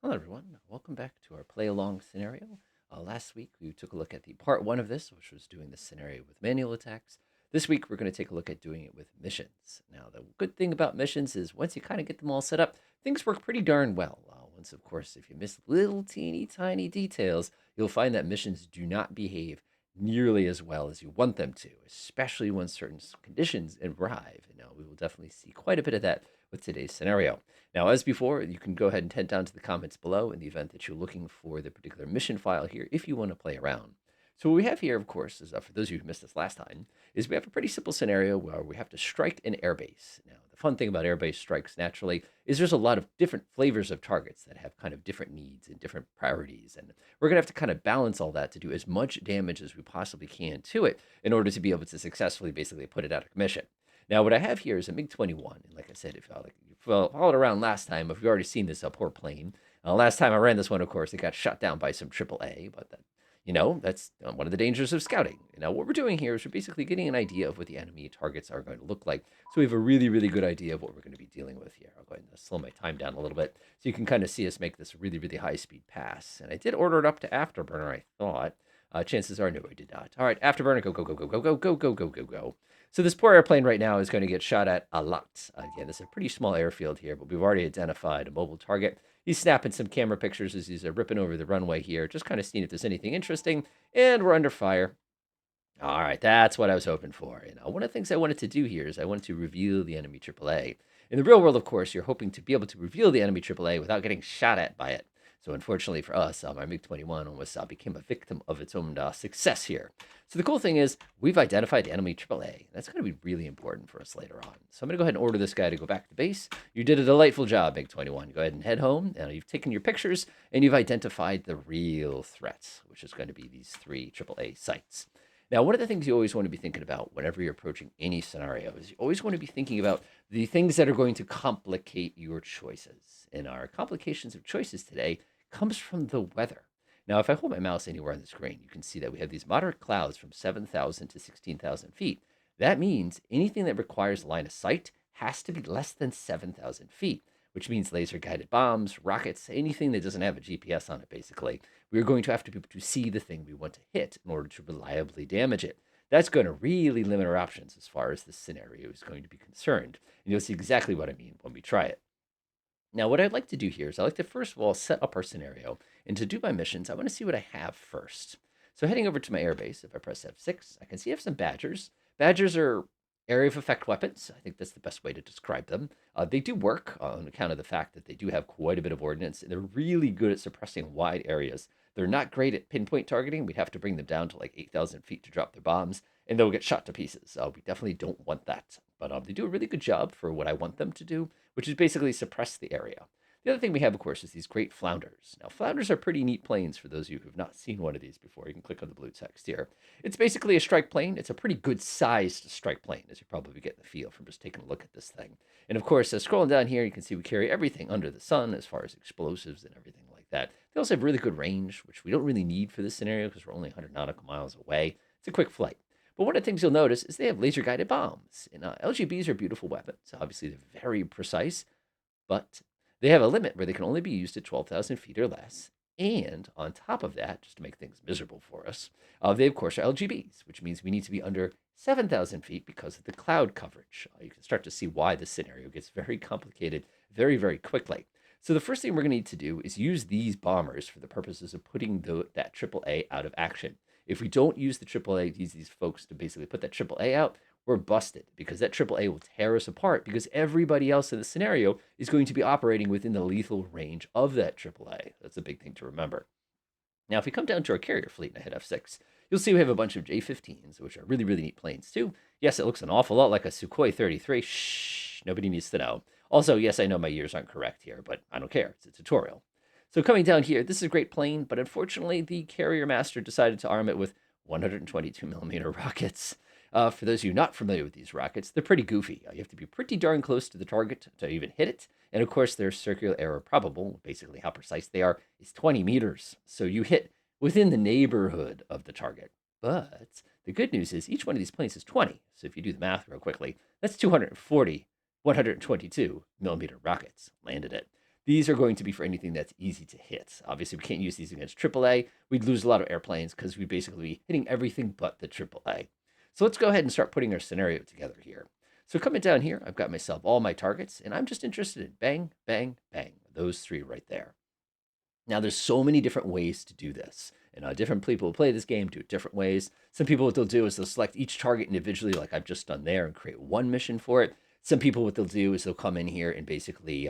Hello, everyone. Welcome back to our play along scenario. Last week, we took a look at the part one of this, which was doing the scenario with manual attacks. This week, we're going to take a look at doing it with missions. Now, the good thing about missions is once you kind of get them all set up, things work pretty darn well. Once, of course, if you miss little teeny tiny details, you'll find that missions do not behave nearly as well as you want them to, especially when certain conditions arrive. Now, we will definitely see quite a bit of that with today's scenario. Now, as before, you can go ahead and head down to the comments below in the event that you're looking for the particular mission file here if you want to play around. So what we have here, of course, is for those of you who missed this last time, is we have a pretty simple scenario where we have to strike an airbase. Now, the fun thing about airbase strikes naturally is there's a lot of different flavors of targets that have kind of different needs and different priorities. And we're going to have to kind of balance all that to do as much damage as we possibly can to it in order to be able to successfully basically put it out of commission. Now, what I have here is a MiG-21, and like I said, if you followed around last time, if you've already seen this poor plane, last time I ran this one, of course, it got shot down by some AAA, but that, that's one of the dangers of scouting. What we're doing here is we're basically getting an idea of what the enemy targets are going to look like, so we have a really, really good idea of what we're going to be dealing with here. I'll go ahead and slow my time down a little bit so you can kind of see us make this really, really high-speed pass. And I did order it up to afterburner, I thought. Chances are, no, I did not. All right, afterburner, go, go, go, go, go, go, go, go, go, go, go. So this poor airplane right now is going to get shot at a lot. Again, this is a pretty small airfield here, but we've already identified a mobile target. He's snapping some camera pictures as he's ripping over the runway here, just kind of seeing if there's anything interesting, and we're under fire. All right, that's what I was hoping for. One of the things I wanted to do here is I wanted to reveal the enemy AAA. In the real world, of course, you're hoping to be able to reveal the enemy AAA without getting shot at by it. So unfortunately for us, my MiG-21 almost became a victim of its own success here. So the cool thing is we've identified the enemy AAA. That's going to be really important for us later on. So I'm going to go ahead and order this guy to go back to base. You did a delightful job, MiG-21. Go ahead and head home. Now you've taken your pictures and you've identified the real threats, which is going to be these three AAA sites. Now, one of the things you always want to be thinking about whenever you're approaching any scenario is you always want to be thinking about the things that are going to complicate your choices. And our complications of choices today comes from the weather. Now, if I hold my mouse anywhere on the screen, you can see that we have these moderate clouds from 7,000 to 16,000 feet. That means anything that requires line of sight has to be less than 7,000 feet, which means laser-guided bombs, rockets, anything that doesn't have a GPS on it, basically. We're going to have to be able to see the thing we want to hit in order to reliably damage it. That's going to really limit our options as far as this scenario is going to be concerned. And you'll see exactly what I mean when we try it. Now, what I'd like to do here is I'd like to first of all set up our scenario. And to do my missions, I want to see what I have first. So heading over to my airbase, if I press F6, I can see I have some Badgers. Badgers are area of effect weapons. I think that's the best way to describe them. They do work on account of the fact that they do have quite a bit of ordnance. And they're really good at suppressing wide areas. They're not great at pinpoint targeting. We'd have to bring them down to like 8,000 feet to drop their bombs, and they'll get shot to pieces. We definitely don't want that. But they do a really good job for what I want them to do, which is basically suppress the area. The other thing we have, of course, is these great flounders. Now, flounders are pretty neat planes for those of you who have not seen one of these before. You can click on the blue text here. It's basically a strike plane. It's a pretty good sized strike plane, as you probably get the feel from just taking a look at this thing. And of course, scrolling down here, you can see we carry everything under the sun as far as explosives and everything like that. They also have really good range, which we don't really need for this scenario because we're only 100 nautical miles away. It's a quick flight. But one of the things you'll notice is they have laser-guided bombs. And LGBs are beautiful weapons. Obviously, they're very precise, but they have a limit where they can only be used at 12,000 feet or less. And on top of that, just to make things miserable for us, they, of course, are LGBs, which means we need to be under 7,000 feet because of the cloud coverage. You can start to see why this scenario gets very complicated very, very quickly. So the first thing we're going to need to do is use these bombers for the purposes of putting that AAA out of action. If we don't use the AAA, use these folks to basically put that AAA out, we're busted because that AAA will tear us apart because everybody else in the scenario is going to be operating within the lethal range of that AAA. That's a big thing to remember. Now, if we come down to our carrier fleet and I hit F6, you'll see we have a bunch of J-15s, which are really, really neat planes too. Yes, it looks an awful lot like a Sukhoi 33. Shh, nobody needs to know. Also, yes, I know my years aren't correct here, but I don't care. It's a tutorial. So coming down here, this is a great plane, but unfortunately, the carrier master decided to arm it with 122 millimeter rockets. For those of you not familiar with these rockets, they're pretty goofy. You have to be pretty darn close to the target to even hit it. And of course, their circular error probable, basically how precise they are, is 20 meters. So you hit within the neighborhood of the target. But the good news is each one of these planes is 20. So if you do the math real quickly, that's 240 122 millimeter rockets landed it. These are going to be for anything that's easy to hit. Obviously, we can't use these against AAA. We'd lose a lot of airplanes because we'd basically be hitting everything but the AAA. So let's go ahead and start putting our scenario together here. So coming down here, I've got myself all my targets, and I'm just interested in bang, bang, bang, those three right there. Now, there's so many different ways to do this. And different people who play this game do it different ways. Some people, what they'll do is they'll select each target individually, like I've just done there, and create one mission for it. Some people, what they'll do is they'll come in here and basically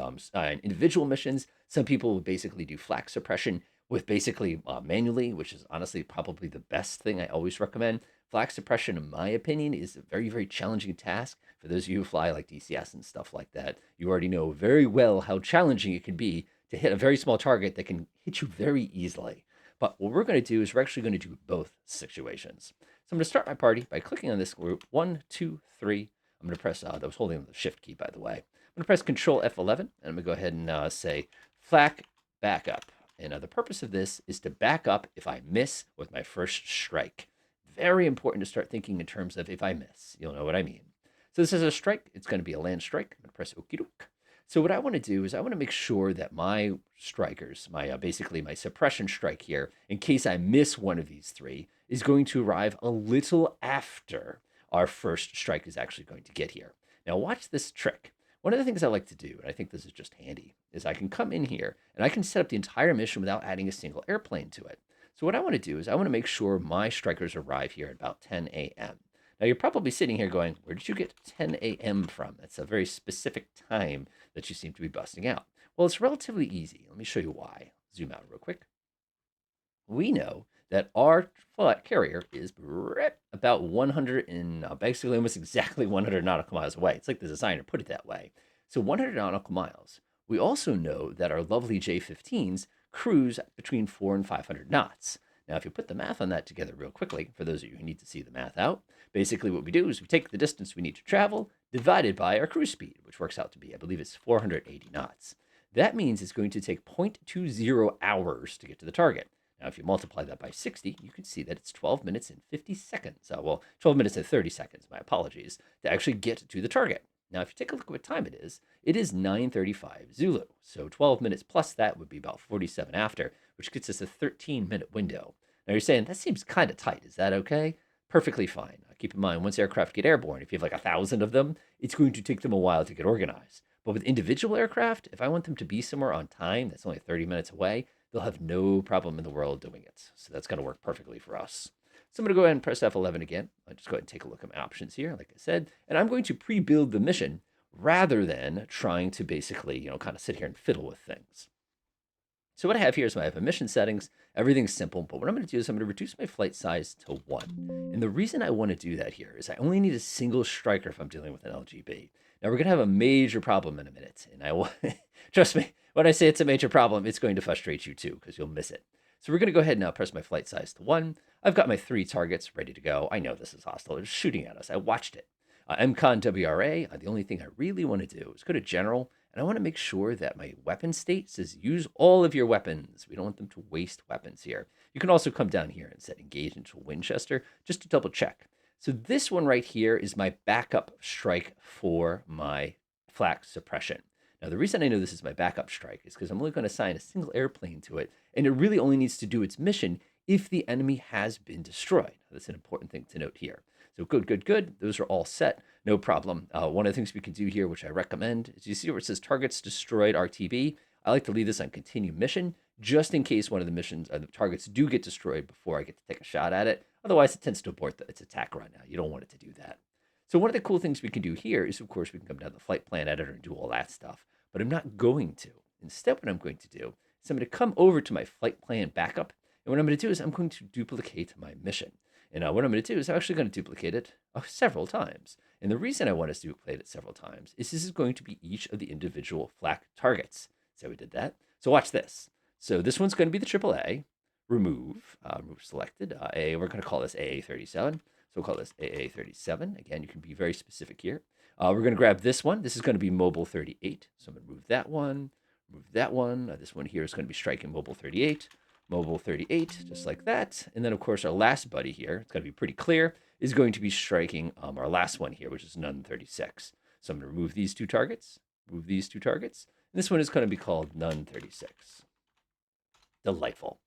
individual missions. Some people will basically do flak suppression with basically manually, which is honestly probably the best thing I always recommend. Flak suppression, in my opinion, is a very, very challenging task. For those of you who fly like DCS and stuff like that, you already know very well how challenging it can be to hit a very small target that can hit you very easily. But what we're going to do is we're actually going to do both situations. So I'm going to start my party by clicking on this group, 1, 2, 3. I'm going to press, that was holding the shift key, by the way. I'm going to press Control F11, and I'm going to go ahead and say flak backup. And the purpose of this is to back up if I miss with my first strike. Very important to start thinking in terms of if I miss. You'll know what I mean. So this is a strike. It's going to be a land strike. I'm going to press Okie doke. So what I want to do is I want to make sure that my strikers, my basically my suppression strike here, in case I miss one of these three, is going to arrive a little after our first strike is actually going to get here. Now watch this trick. One of the things I like to do, and I think this is just handy, is I can come in here and I can set up the entire mission without adding a single airplane to it. So what I want to do is I want to make sure my strikers arrive here at about 10 a.m. Now, you're probably sitting here going, where did you get 10 a.m. from? That's a very specific time that you seem to be busting out. Well, it's relatively easy. Let me show you why. Zoom out real quick. We know that our carrier is about 100 and basically almost exactly 100 nautical miles away. It's like the designer put it that way. So 100 nautical miles. We also know that our lovely J-15s cruise between 400 and 500 knots. Now, if you put the math on that together real quickly, for those of you who need to see the math out, basically what we do is we take the distance we need to travel divided by our cruise speed, which works out to be, I believe it's 480 knots. That means it's going to take 0.20 hours to get to the target. Now, if you multiply that by 60, you can see that it's 12 minutes and 50 seconds. Well, 12 minutes and 30 seconds, my apologies, to actually get to the target. Now, if you take a look at what time it is 9:35 Zulu. So 12 minutes plus that would be about 47 after, which gets us a 13-minute window. Now, you're saying, that seems kind of tight. Is that okay? Perfectly fine. Keep in mind, once aircraft get airborne, if you have like 1,000 of them, it's going to take them a while to get organized. But with individual aircraft, if I want them to be somewhere on time that's only 30 minutes away, they'll have no problem in the world doing it. So that's going to work perfectly for us. So I'm going to go ahead and press F11 again. I'll just go ahead and take a look at my options here, like I said. And I'm going to pre-build the mission rather than trying to basically, kind of sit here and fiddle with things. So what I have here is I have my mission settings. Everything's simple, but what I'm going to do is I'm going to reduce my flight size to 1. And the reason I want to do that here is I only need a single striker if I'm dealing with an LGB. Now, we're going to have a major problem in a minute. And I will, trust me, when I say it's a major problem, it's going to frustrate you too, because you'll miss it. So we're going to go ahead and now press my flight size to 1. I've got my 3 targets ready to go. I know this is hostile. They're shooting at us. I watched it. MCON WRA, the only thing I really want to do is go to General, and I want to make sure that my weapon state says use all of your weapons. We don't want them to waste weapons here. You can also come down here and set engage into Winchester just to double check. So this one right here is my backup strike for my flak suppression. Now, the reason I know this is my backup strike is because I'm only going to assign a single airplane to it, and it really only needs to do its mission if the enemy has been destroyed. That's an important thing to note here. So good. Those are all set. No problem. One of the things we can do here, which I recommend, is you see where it says targets destroyed RTB. I like to leave this on continue mission, just in case one of the missions or the targets do get destroyed before I get to take a shot at it. Otherwise, it tends to abort its attack run. Now, you don't want it to do that. So one of the cool things we can do here is, of course, we can come down to the flight plan editor and do all that stuff. But I'm not going to. Instead, what I'm going to do is I'm going to come over to my flight plan backup. And what I'm going to do is I'm going to duplicate my mission. And what I'm going to do is I'm actually going to duplicate it several times. And the reason I want us to duplicate it several times is this is going to be each of the individual flak targets. So we did that. So watch this. So this one's going to be the AAA. Remove selected. We're going to call this AA37. So we'll call this AA37. Again, you can be very specific here. We're going to grab this one. This is going to be Mobile 38. So I'm going to move that one, move that one. This one here is going to be striking Mobile 38. Mobile 38, just like that. And then, of course, our last buddy here, it's going to be pretty clear, is going to be striking our last one here, which is Nun 36. So I'm going to remove these 2 targets, move these 2 targets, This one is going to be called Nun 36. Delightful.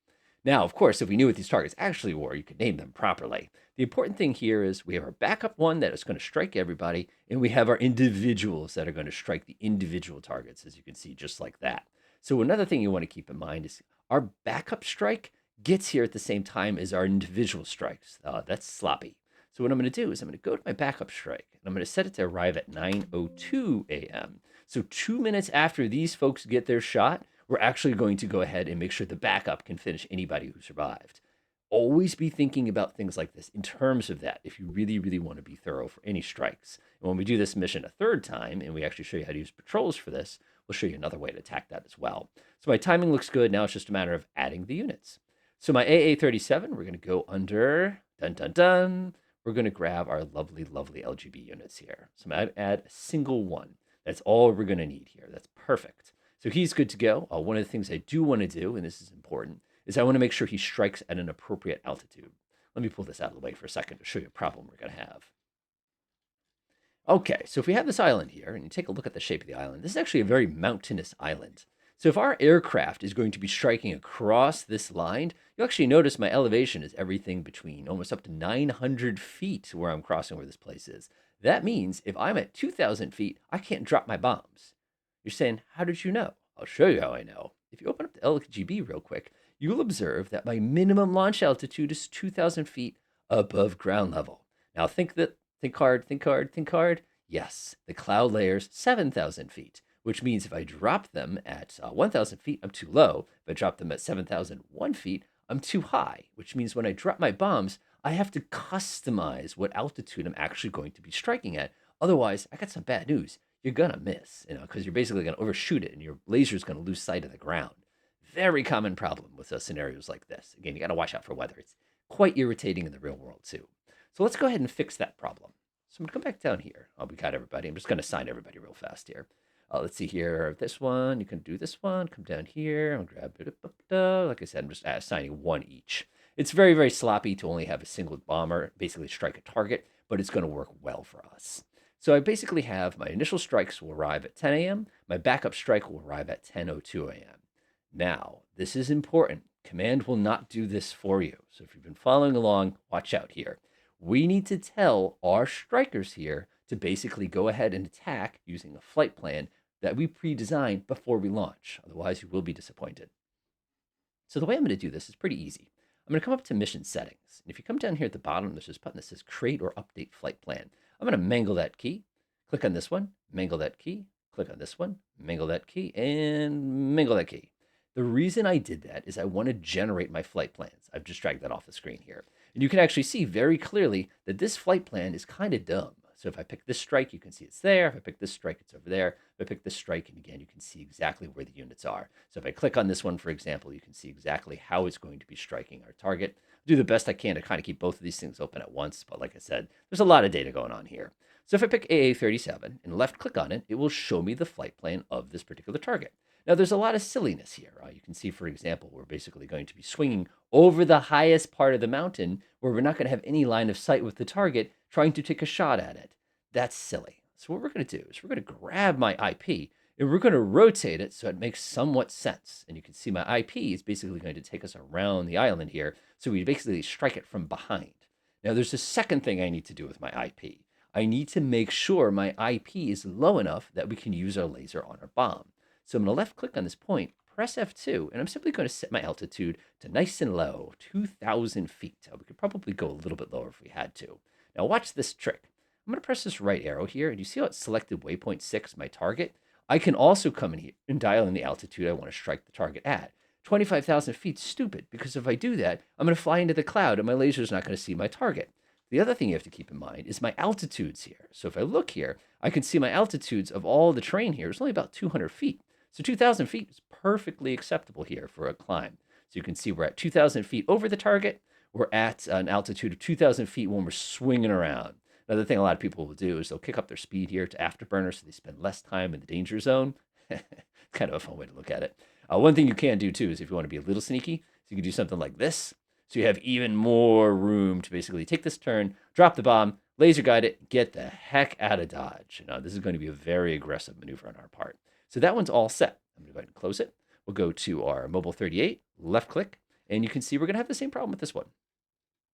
Now, of course, if we knew what these targets actually were, you could name them properly. The important thing here is we have our backup one that is going to strike everybody, and we have our individuals that are going to strike the individual targets, as you can see, just like that. So another thing you want to keep in mind is our backup strike gets here at the same time as our individual strikes. That's sloppy. So what I'm going to do is I'm going to go to my backup strike, and I'm going to set it to arrive at 9:02 a.m. So 2 minutes after these folks get their shot, we're actually going to go ahead and make sure the backup can finish anybody who survived. Always be thinking about things like this in terms of that if you really, really want to be thorough for any strikes. And when we do this mission a third time, and we actually show you how to use patrols for this, we'll show you another way to attack that as well. So my timing looks good. Now it's just a matter of adding the units. So my AA-37, we're going to go under, dun, dun, dun. We're going to grab our lovely, lovely LGB units here. So I'm going to add a single one. That's all we're going to need here. That's perfect. So he's good to go. One of the things I do want to do, and this is important, is I want to make sure he strikes at an appropriate altitude. Let me pull this out of the way for a second to show you a problem we're going to have. Okay, so if we have this island here, and you take a look at the shape of the island, this is actually a very mountainous island. So if our aircraft is going to be striking across this line, you'll actually notice my elevation is everything between almost up to 900 feet where I'm crossing where this place is. That means if I'm at 2,000 feet, I can't drop my bombs. You're saying, how did you know? I'll show you how I know. If you open up the LGB real quick, you'll observe that my minimum launch altitude is 2,000 feet above ground level. Now think hard, think hard, think hard. Yes, the cloud layer's 7,000 feet, which means if I drop them at 1,000 feet, I'm too low. If I drop them at 7,001 feet, I'm too high, which means when I drop my bombs, I have to customize what altitude I'm actually going to be striking at. Otherwise, I got some bad news. You're going to miss, because you're basically going to overshoot it and your laser is going to lose sight of the ground. Very common problem with scenarios like this. Again, you got to watch out for weather. It's quite irritating in the real world, too. So let's go ahead and fix that problem. So I'm going to come back down here. We got everybody. I'm just going to assign everybody real fast here. Let's see here. This one, you can do this one. Come down here. I'll grab it. Like I said, I'm just assigning one each. It's very, very sloppy to only have a single bomber basically strike a target, but it's going to work well for us. So I basically have my initial strikes will arrive at 10 a.m. My backup strike will arrive at 10:02 a.m. Now, this is important. Command will not do this for you. So if you've been following along, watch out here. We need to tell our strikers here to basically go ahead and attack using a flight plan that we pre-designed before we launch. Otherwise, you will be disappointed. So the way I'm going to do this is pretty easy. I'm going to come up to mission settings. And if you come down here at the bottom, there's this button that says create or update flight plan. I'm going to mangle that key, click on this one, mangle that key, click on this one, mangle that key, and mangle that key. The reason I did that is I want to generate my flight plans. I've just dragged that off the screen here. And you can actually see very clearly that this flight plan is kind of dumb. So if I pick this strike, you can see it's there. If I pick this strike, it's over there. If I pick this strike, and again, you can see exactly where the units are. So if I click on this one, for example, you can see exactly how it's going to be striking our target. Do the best I can to kind of keep both of these things open at once. But like I said, there's a lot of data going on here. So if I pick AA-37 and left click on it, it will show me the flight plan of this particular target. Now, there's a lot of silliness here. You can see, for example, we're basically going to be swinging over the highest part of the mountain where we're not going to have any line of sight with the target trying to take a shot at it. That's silly. So what we're going to do is we're going to grab my IP and we're going to rotate it so it makes somewhat sense. And you can see my IP is basically going to take us around the island here. So we basically strike it from behind. Now, there's a second thing I need to do with my IP. I need to make sure my IP is low enough that we can use our laser on our bomb. So I'm going to left click on this point, press F2, and I'm simply going to set my altitude to nice and low, 2,000 feet. We could probably go a little bit lower if we had to. Now watch this trick. I'm going to press this right arrow here, and you see how it's selected waypoint 6, my target? I can also come in here and dial in the altitude I want to strike the target at. 25,000 feet, stupid, because if I do that, I'm going to fly into the cloud and my laser is not going to see my target. The other thing you have to keep in mind is my altitudes here. So if I look here, I can see my altitudes of all the terrain here is only about 200 feet. So 2,000 feet is perfectly acceptable here for a climb. So you can see we're at 2,000 feet over the target. We're at an altitude of 2,000 feet when we're swinging around. Another thing a lot of people will do is they'll kick up their speed here to afterburner so they spend less time in the danger zone. Kind of a fun way to look at it. One thing you can do too is if you want to be a little sneaky, so you can do something like this. So you have even more room to basically take this turn, drop the bomb, laser guide it, get the heck out of Dodge. Now, this is going to be a very aggressive maneuver on our part. So that one's all set. I'm going to go ahead and close it. We'll go to our mobile 38, left click, and you can see we're going to have the same problem with this one.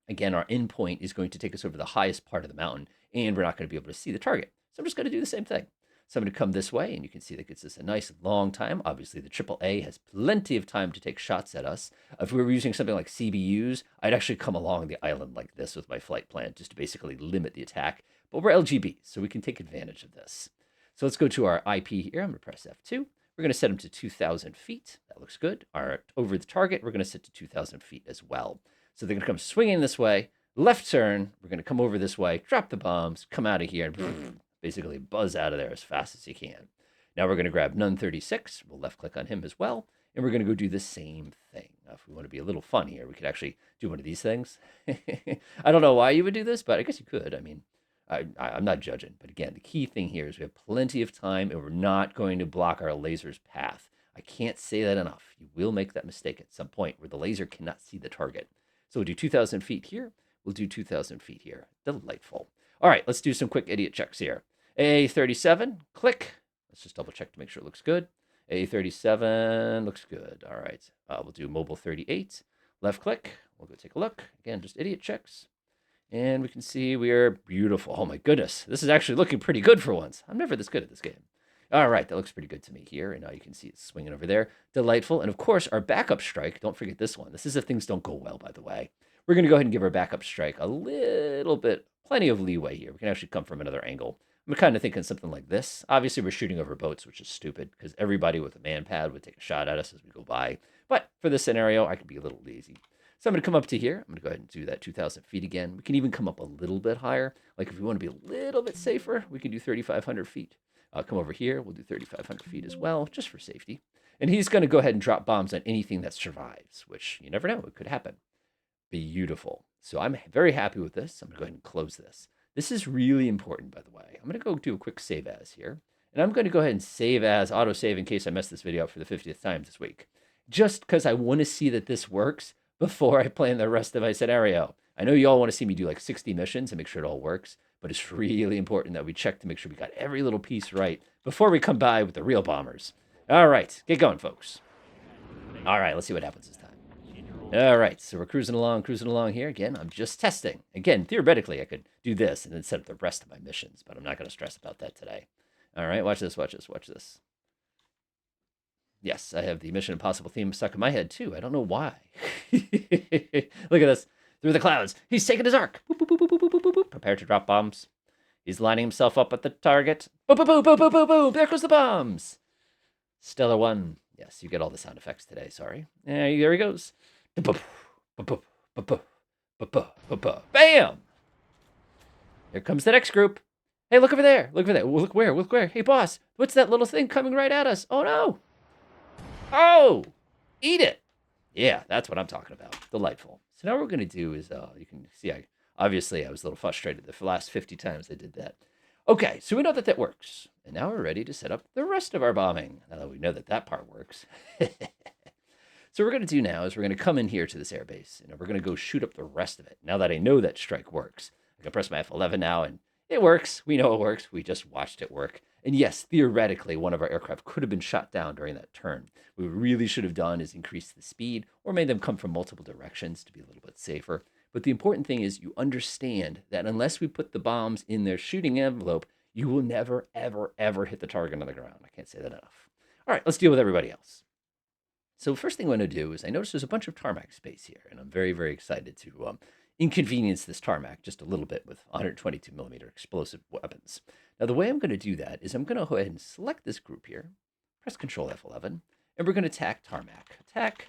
Again, our endpoint is going to take us over the highest part of the mountain, and we're not going to be able to see the target. So I'm just going to do the same thing. So I'm going to come this way, and you can see that gets us a nice long time. Obviously, the AAA has plenty of time to take shots at us. If we were using something like CBUs, I'd actually come along the island like this with my flight plan just to basically limit the attack. But we're LGB, so we can take advantage of this. So let's go to our IP here. I'm going to press F2. We're going to set them to 2,000 feet. That looks good. Our over the target, we're going to set to 2,000 feet as well. So they're going to come swinging this way, left turn. We're going to come over this way, drop the bombs, come out of here, and basically buzz out of there as fast as you can. Now we're going to grab Nun 36. We'll left click on him as well. And we're going to go do the same thing. Now, if we want to be a little fun here, we could actually do one of these things. I don't know why you would do this, but I guess you could. I mean, I'm not judging. But again, the key thing here is we have plenty of time and we're not going to block our laser's path. I can't say that enough. You will make that mistake at some point where the laser cannot see the target. So we'll do 2,000 feet here. We'll do 2,000 feet here. Delightful. All right, let's do some quick idiot checks here. A37, click. Let's just double check to make sure it looks good. A37 looks good. All right, we'll do mobile 38. Left click. We'll go take a look. Again, just idiot checks. And we can see we are beautiful. Oh my goodness. This is actually looking pretty good for once. I'm never this good at this game. All right, that looks pretty good to me here. And now you can see it swinging over there. Delightful. And of course, our backup strike, don't forget this one. This is if things don't go well, by the way. We're going to go ahead and give our backup strike a little bit, plenty of leeway here. We can actually come from another angle. I'm kind of thinking something like this. Obviously, we're shooting over boats, which is stupid because everybody with a man pad would take a shot at us as we go by. But for this scenario, I can be a little lazy. So I'm going to come up to here. I'm going to go ahead and do that 2,000 feet again. We can even come up a little bit higher. Like if we want to be a little bit safer, we can do 3,500 feet. Come over here. We'll do 3,500 feet as well, just for safety. And he's going to go ahead and drop bombs on anything that survives, which you never know. It could happen. Beautiful. So I'm very happy with this. I'm going to go ahead and close this. This is really important, by the way. I'm going to go do a quick save as here. And I'm going to go ahead and save as, auto-save in case I mess this video up for the 50th time this week. Just because I want to see that this works before I plan the rest of my scenario. I know you all want to see me do like 60 missions and make sure it all works, but it's really important that we check to make sure we got every little piece right before we come by with the real bombers. All right, get going, folks. All right, let's see what happens this time. All right, so we're cruising along here. Again, I'm just testing. Again, theoretically, I could do this and then set up the rest of my missions, but I'm not going to stress about that today. All right, watch this, watch this, watch this. Yes, I have the Mission Impossible theme stuck in my head, too. I don't know why. Look at this. Through the clouds. He's taking his arc. Boop, boop, boop, boop, boop, boop, boop. Prepare to drop bombs. He's lining himself up at the target. Boop, boop, boop, boop, boop, boop, boop. There goes the bombs. Stellar one. Yes, you get all the sound effects today. Sorry. There he goes. Bam! Here comes the next group. Hey, look over there. Look over there. Look where? Look where? Hey, boss. What's that little thing coming right at us? Oh, no. Oh, eat it. Yeah, that's what I'm talking about. Delightful. So now what we're going to do is, you can see, obviously I was a little frustrated the last 50 times I did that. Okay, so we know that that works. And now we're ready to set up the rest of our bombing. Now that we know that that part works. So what we're going to do now is we're going to come in here to this airbase, and we're going to go shoot up the rest of it. Now that I know that strike works, I can press my F11 now, and it works. We know it works. We just watched it work. And yes, theoretically, one of our aircraft could have been shot down during that turn. What we really should have done is increase the speed or made them come from multiple directions to be a little bit safer. But the important thing is you understand that unless we put the bombs in their shooting envelope, you will never, ever, ever hit the target on the ground. I can't say that enough. All right, let's deal with everybody else. So first thing I want to do is I notice there's a bunch of tarmac space here, and I'm very, very excited to inconvenience this tarmac just a little bit with 122 millimeter explosive weapons. Now, the way I'm going to do that is I'm going to go ahead and select this group here, press Control F11, and we're going to attack tarmac. Attack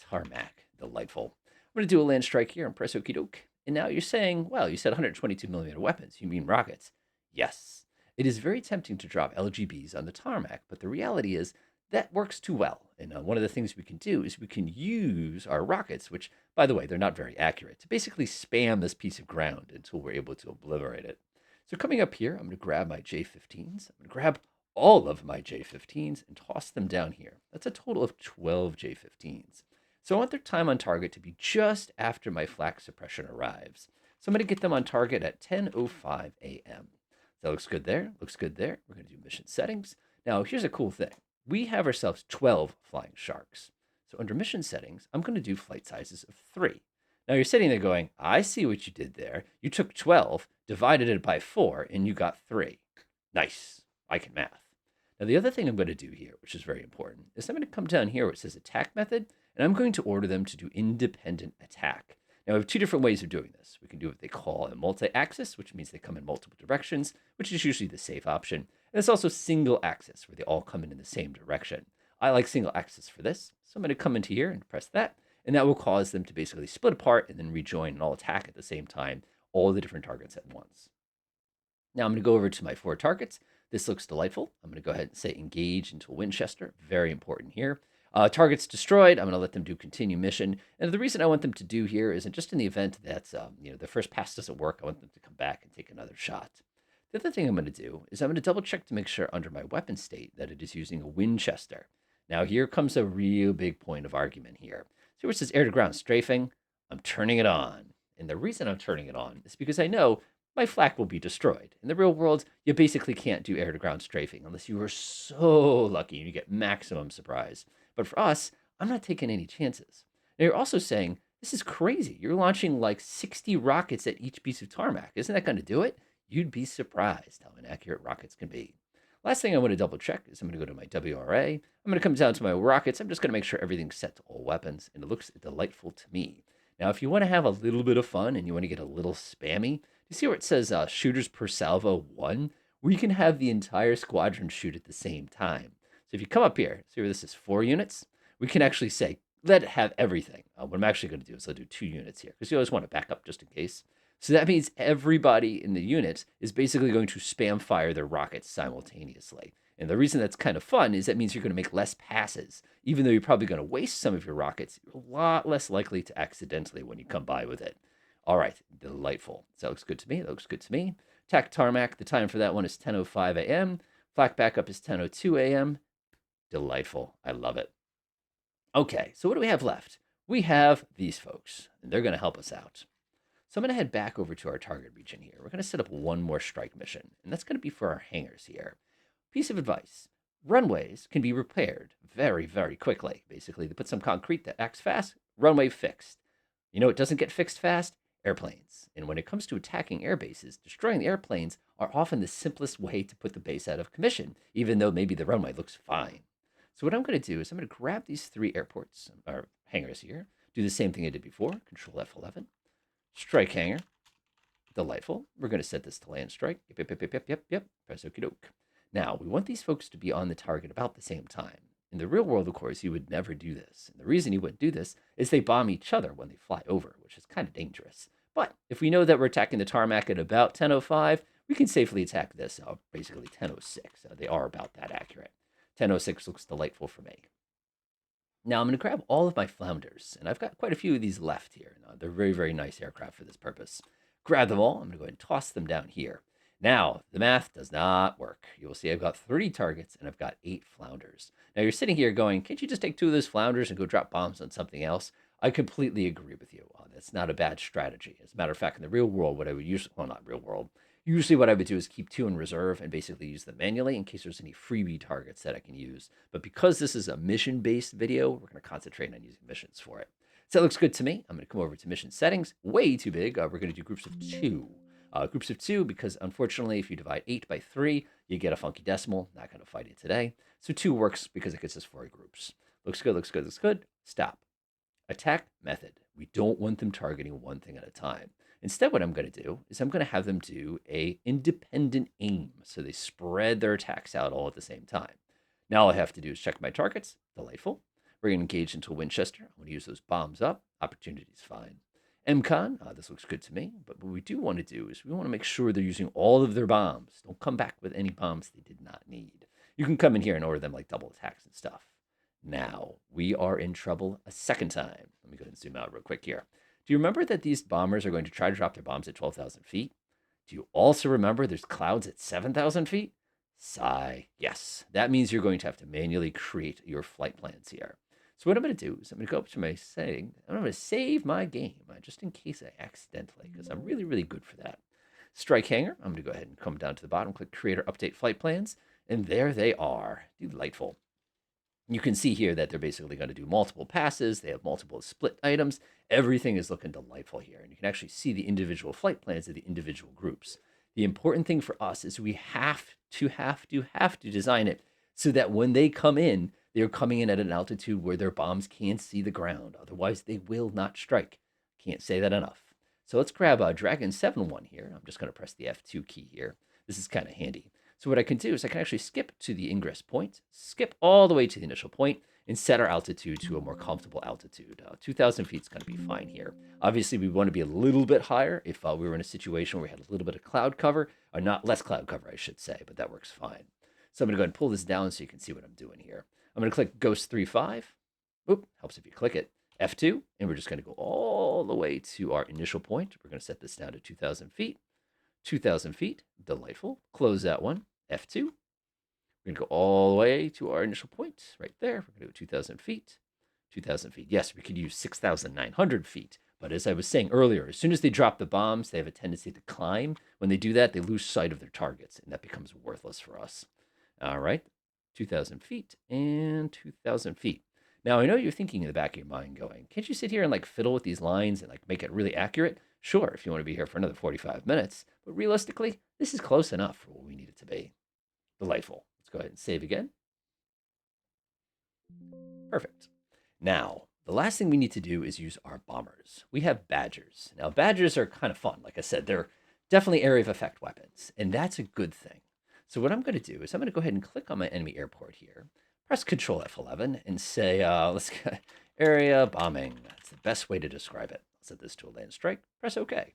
tarmac. Delightful. I'm going to do a land strike here and press okie doke. And now you're saying, well, you said 122 millimeter weapons. You mean rockets? Yes. It is very tempting to drop LGBs on the tarmac, but the reality is that works too well. And one of the things we can do is we can use our rockets, which, by the way, they're not very accurate, to basically spam this piece of ground until we're able to obliterate it. So coming up here, I'm going to grab my J-15s. I'm going to grab all of my J-15s and toss them down here. That's a total of 12 J-15s. So I want their time on target to be just after my flak suppression arrives. So I'm going to get them on target at 10:05 a.m. That looks good there. Looks good there. We're going to do mission settings. Now, here's a cool thing. we have ourselves 12 flying sharks. So under mission settings, I'm going to do flight sizes of 3. Now you're sitting there going, I see what you did there. You took 12, divided it by 4, and you got 3. Nice. I can math. Now the other thing I'm going to do here, which is very important, is I'm going to come down here where it says attack method, and I'm going to order them to do independent attack. Now, we have two different ways of doing this. We can do what they call a multi-axis, which means they come in multiple directions, which is usually the safe option. And it's also single axis, where they all come in the same direction. I like single axis for this, so I'm going to come into here and press that, and that will cause them to basically split apart and then rejoin and all attack at the same time, all the different targets at once. Now I'm going to go over to my 4 targets. This looks delightful. I'm going to go ahead and say engage into a Winchester. Very important here. Targets destroyed. I'm going to let them do continue mission. And the reason I want them to do here is just in the event that the first pass doesn't work, I want them to come back and take another shot. The other thing I'm going to do is I'm going to double check to make sure under my weapon state that it is using a Winchester. Now here comes a real big point of argument here. See where it says air to ground strafing? I'm turning it on. And the reason I'm turning it on is because I know my flak will be destroyed. In the real world, you basically can't do air to ground strafing unless you are so lucky and you get maximum surprise. But for us, I'm not taking any chances. Now you're also saying, this is crazy. You're launching like 60 rockets at each piece of tarmac. Isn't that going to do it? You'd be surprised how inaccurate rockets can be. Last thing I want to double check is I'm going to go to my WRA. I'm going to come down to my rockets. I'm just going to make sure everything's set to all weapons, and it looks delightful to me. Now, if you want to have a little bit of fun and you want to get a little spammy, you see where it says shooters per salvo 1? Where you can have the entire squadron shoot at the same time. So if you come up here, see where this is 4 units? We can actually say, let it have everything. What I'm actually going to do is I'll do 2 units here, because you always want to back up just in case. So that means everybody in the unit is basically going to spam fire their rockets simultaneously. And the reason that's kind of fun is that means you're going to make less passes. Even though you're probably going to waste some of your rockets, you're a lot less likely to accidentally when you come by with it. All right, delightful. So that looks good to me. That looks good to me. Attack tarmac, the time for that one is 10:05 a.m. Flak backup is 10:02 a.m. Delightful. I love it. Okay, so what do we have left? We have these folks, and they're going to help us out. So I'm going to head back over to our target region here. We're going to set up one more strike mission, and that's going to be for our hangars here. Piece of advice. Runways can be repaired very, very quickly. Basically, they put some concrete that acts fast, runway fixed. You know it doesn't get fixed fast? Airplanes. And when it comes to attacking air bases, destroying the airplanes are often the simplest way to put the base out of commission, even though maybe the runway looks fine. So what I'm going to do is I'm going to grab these 3 airports, or hangars here, do the same thing I did before, Control F11, strike hangar, delightful. We're going to set this to land strike. Yep. Press okie doke. Now, we want these folks to be on the target about the same time. In the real world, of course, you would never do this. And the reason you wouldn't do this is they bomb each other when they fly over, which is kind of dangerous. But if we know that we're attacking the tarmac at about 10:05, we can safely attack this basically 10:06. They are about that accurate. 10:06 looks delightful for me. Now I'm going to grab all of my flounders, and I've got quite a few of these left here. Now, they're very, very nice aircraft for this purpose. Grab them all. I'm going to go ahead and toss them down here. Now, the math does not work. You will see I've got 30 targets, and I've got 8 flounders. Now, you're sitting here going, can't you just take 2 of those flounders and go drop bombs on something else? I completely agree with you. That's not a bad strategy. As a matter of fact, in the real world, what I would usually, well, not real world, usually what I would do is keep 2 in reserve and basically use them manually in case there's any freebie targets that I can use. But because this is a mission-based video, we're going to concentrate on using missions for it. So that looks good to me. I'm going to come over to mission settings. Way too big. We're going to do groups of 2. Groups of 2 because unfortunately, if you divide 8 by 3, you get a funky decimal. Not going to fight it today. So 2 works because it gets us 4 groups. Looks good, looks good, looks good. Stop. Attack method. We don't want them targeting one thing at a time. Instead, what I'm going to do is I'm going to have them do a independent aim. So they spread their attacks out all at the same time. Now all I have to do is check my targets. Delightful. We're going to engage into Winchester. I'm going to use those bombs up. Opportunity's fine. MCON, this looks good to me. But what we do want to do is we want to make sure they're using all of their bombs. Don't come back with any bombs they did not need. You can come in here and order them like double attacks and stuff. Now, we are in trouble a second time. Let me go ahead and zoom out real quick here. Do you remember that these bombers are going to try to drop their bombs at 12,000 feet? Do you also remember there's clouds at 7,000 feet? Sigh. Yes, that means you're going to have to manually create your flight plans here. So what I'm going to do is I'm going to go up to my setting. I'm going to save my game just in case I accidentally, because I'm really, really good for that. Strike hangar. I'm going to go ahead and come down to the bottom, click create or update flight plans. And there they are. Delightful. You can see here that they're basically going to do multiple passes. They have multiple split items. Everything is looking delightful here. And you can actually see the individual flight plans of the individual groups. The important thing for us is we have to design it so that when they come in, they're coming in at an altitude where their bombs can't see the ground. Otherwise, they will not strike. Can't say that enough. So let's grab Dragon 7-1 here. I'm just going to press the F2 key here. This is kind of handy. So what I can do is I can actually skip to the ingress point, skip all the way to the initial point, and set our altitude to a more comfortable altitude. 2,000 feet is going to be fine here. Obviously, we want to be a little bit higher if we were in a situation where we had a little bit of cloud cover, or not less cloud cover, I should say, but that works fine. So I'm going to go ahead and pull this down so you can see what I'm doing here. I'm going to click Ghost 3.5. Oop, helps if you click it. F2, and we're just going to go all the way to our initial point. We're going to set this down to 2,000 feet. 2,000 feet, delightful. Close that one. F2. We're going to go all the way to our initial point right there. We're going to go 2,000 feet. 2,000 feet. Yes, we could use 6,900 feet. But as I was saying earlier, as soon as they drop the bombs, they have a tendency to climb. When they do that, they lose sight of their targets, and that becomes worthless for us. All right, 2,000 feet and 2,000 feet. Now, I know you're thinking in the back of your mind going, can't you sit here and like fiddle with these lines and like make it really accurate? Sure, if you want to be here for another 45 minutes. But realistically, this is close enough for what we need it to be. Delightful. Let's go ahead and save again. Perfect. Now, the last thing we need to do is use our bombers. We have Badgers. Now, Badgers are kind of fun. Like I said, they're definitely area of effect weapons, and that's a good thing. So what I'm going to do is I'm going to go ahead and click on my enemy airport here, press Control F11, and say, let's get area bombing. That's the best way to describe it. I'll set this to a land strike. Press OK.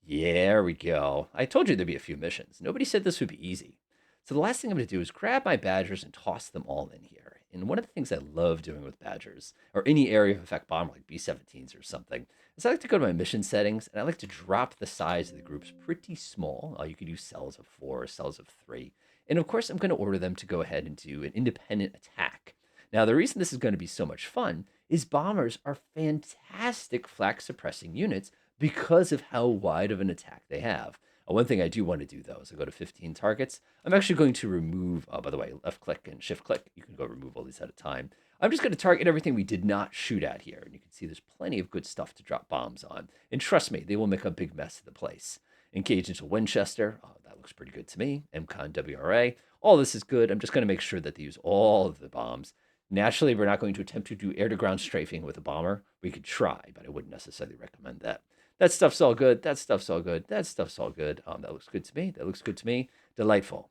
Yeah, there we go. I told you there'd be a few missions. Nobody said this would be easy. So the last thing I'm going to do is grab my Badgers and toss them all in here. And one of the things I love doing with Badgers, or any area of effect bomber like B-17s or something, is I like to go to my mission settings, and I like to drop the size of the groups pretty small. You could use cells of 4 or cells of 3. And of course, I'm going to order them to go ahead and do an independent attack. Now, the reason this is going to be so much fun is bombers are fantastic flak suppressing units because of how wide of an attack they have. One thing I do want to do, though, is I go to 15 targets. I'm actually going to remove, by the way, left click and shift click. You can go remove all these at a time. I'm just going to target everything we did not shoot at here. And you can see there's plenty of good stuff to drop bombs on. And trust me, they will make a big mess of the place. Engage into Winchester. Oh, that looks pretty good to me. MCON WRA. All this is good. I'm just going to make sure that they use all of the bombs. Naturally, we're not going to attempt to do air-to-ground strafing with a bomber. We could try, but I wouldn't necessarily recommend that. That stuff's all good. That stuff's all good. That stuff's all good. That looks good to me. That looks good to me. Delightful.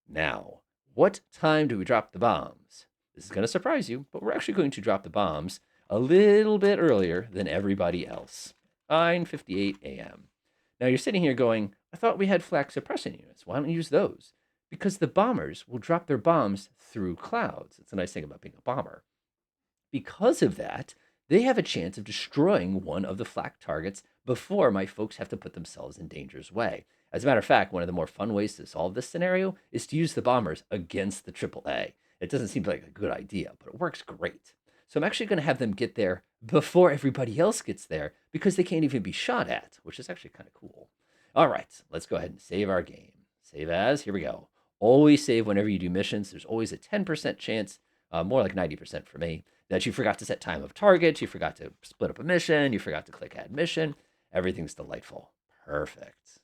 Now, what time do we drop the bombs? This is going to surprise you, but we're actually going to drop the bombs a little bit earlier than everybody else. 9:58 a.m. Now, you're sitting here going, I thought we had flak suppression units. Why don't you use those? Because the bombers will drop their bombs through clouds. It's a nice thing about being a bomber. Because of that, they have a chance of destroying one of the flak targets before my folks have to put themselves in danger's way. As a matter of fact, one of the more fun ways to solve this scenario is to use the bombers against the AAA. It doesn't seem like a good idea, but it works great. So I'm actually going to have them get there before everybody else gets there because they can't even be shot at, which is actually kind of cool. All right, let's go ahead and save our game. Save as, here we go. Always save whenever you do missions. There's always a 10% chance, more like 90% for me, that you forgot to set time of target, you forgot to split up a mission, you forgot to click add mission. Everything's delightful. Perfect.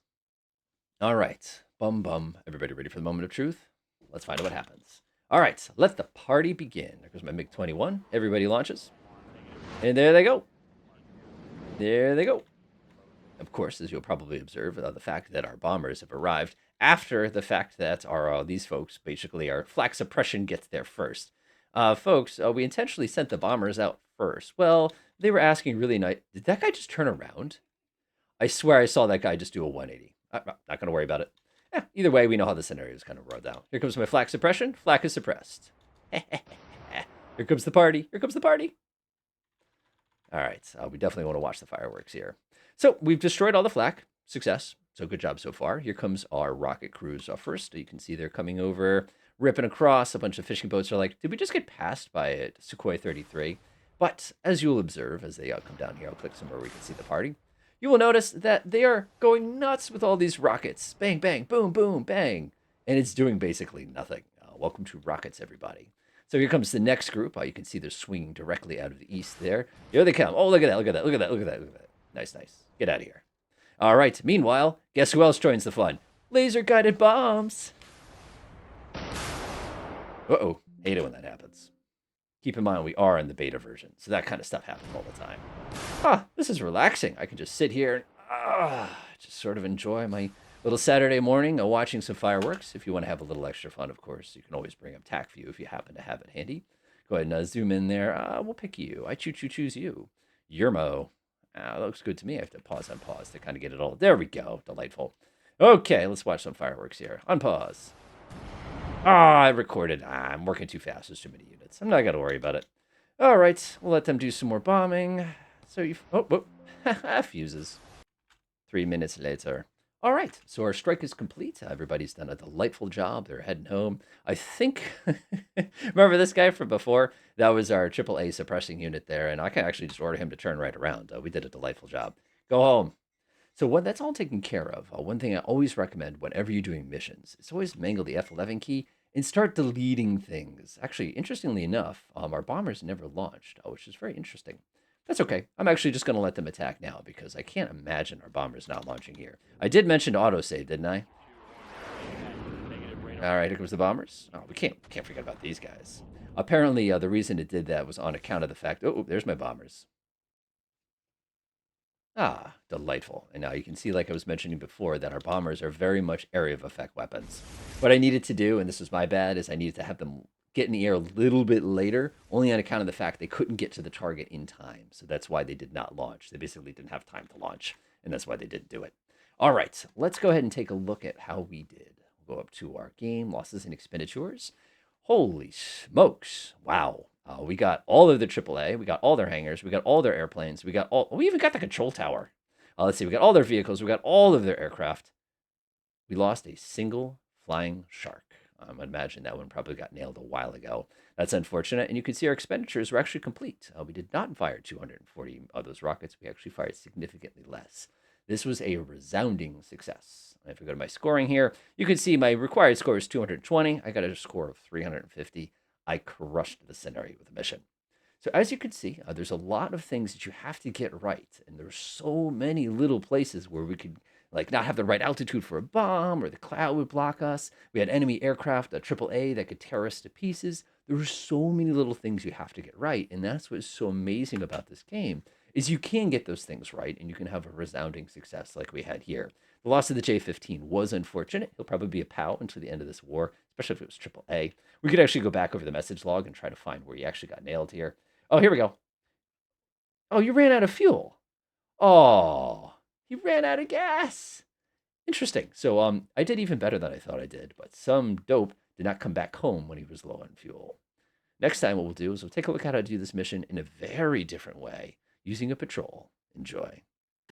All right. Bum bum. Everybody ready for the moment of truth? Let's find out what happens. All right. Let the party begin. There goes my MiG-21. Everybody launches. And there they go. There they go. Of course, as you'll probably observe, the fact that our bombers have arrived after the fact that these folks, basically our flak suppression gets there first. Folks, we intentionally sent the bombers out first. Well, they were asking really nice. Did that guy just turn around? I swear I saw that guy just do a 180. I'm not going to worry about it. Either way, we know how the scenario is kind of rolled out. Here comes my flak suppression. Flak is suppressed. Here comes the party. Here comes the party. All right. We definitely want to watch the fireworks here. So we've destroyed all the flak. Success. So good job so far. Here comes our rocket crews first. You can see they're coming over, ripping across. A bunch of fishing boats are like, did we just get passed by a Sukhoi 33? But as you'll observe as they come down here, I'll click somewhere where we can see the party. You will notice that they are going nuts with all these rockets. Bang, bang, boom, boom, bang. And it's doing basically nothing. Welcome to rockets, everybody. So here comes the next group. You can see they're swinging directly out of the east there. Here they come. Oh, look at that, look at that, look at that, look at that, look at that. Nice, nice. Get out of here. All right. Meanwhile, guess who else joins the fun? Laser-guided bombs. Uh-oh. Hate it when that happens. Keep in mind, we are in the beta version, so that kind of stuff happens all the time. This is relaxing. I can just sit here and just sort of enjoy my little Saturday morning watching some fireworks. If you want to have a little extra fun, of course, you can always bring up TAC View if you happen to have it handy. Go ahead and zoom in there. We'll pick you. I choose you. Yermo. That looks good to me. I have to pause on pause to kind of get it all. There we go. Delightful. Okay, let's watch some fireworks here. Unpause. I recorded. I'm working too fast. There's too many units. I'm not going to worry about it. All right, we'll let them do some more bombing. So you... Oh, fuses. 3 minutes later. All right, so our strike is complete. Everybody's done a delightful job. They're heading home. I think... Remember this guy from before? That was our AAA suppressing unit there, and I can actually just order him to turn right around. We did a delightful job. Go home. So when that's all taken care of, one thing I always recommend whenever you're doing missions is always mangle the F11 key and start deleting things. Actually, interestingly enough, our bombers never launched, which is very interesting. That's okay. I'm actually just going to let them attack now because I can't imagine our bombers not launching here. I did mention autosave, didn't I? All right, here comes the bombers. Oh, we can't forget about these guys. Apparently, the reason it did that was on account of the fact... Oh, there's my bombers. Delightful. And now you can see, like I was mentioning before, that our bombers are very much area of effect weapons. What I needed to do, and this was my bad, is I needed to have them get in the air a little bit later, only on account of the fact they couldn't get to the target in time. So that's why they did not launch. They basically didn't have time to launch, and that's why they didn't do it. All right, let's go ahead and take a look at how we did. We'll go up to our game, losses and expenditures. Holy smokes. Wow. We got all of the AAA. We got all their hangars. We got all their airplanes. We even got the control tower. Let's see. We got all their vehicles. We got all of their aircraft. We lost a single flying shark. I imagine that one probably got nailed a while ago. That's unfortunate. And you can see our expenditures were actually complete. We did not fire 240 of those rockets. We actually fired significantly less. This was a resounding success. If we go to my scoring here, you can see my required score is 220. I got a score of 350. I crushed the scenario with a mission. So as you can see, there's a lot of things that you have to get right. And there's so many little places where we could like not have the right altitude for a bomb, or the cloud would block us. We had enemy aircraft, a AAA that could tear us to pieces. There were so many little things you have to get right. And that's what's so amazing about this game, is you can get those things right and you can have a resounding success like we had here. The loss of the J-15 was unfortunate. He'll probably be a POW until the end of this war, especially if it was AAA. We could actually go back over the message log and try to find where he actually got nailed here. Oh, here we go. Oh, you ran out of fuel. Oh, he ran out of gas. Interesting. So I did even better than I thought I did, but some dope did not come back home when he was low on fuel. Next time what we'll do is we'll take a look at how to do this mission in a very different way using a patrol. Enjoy.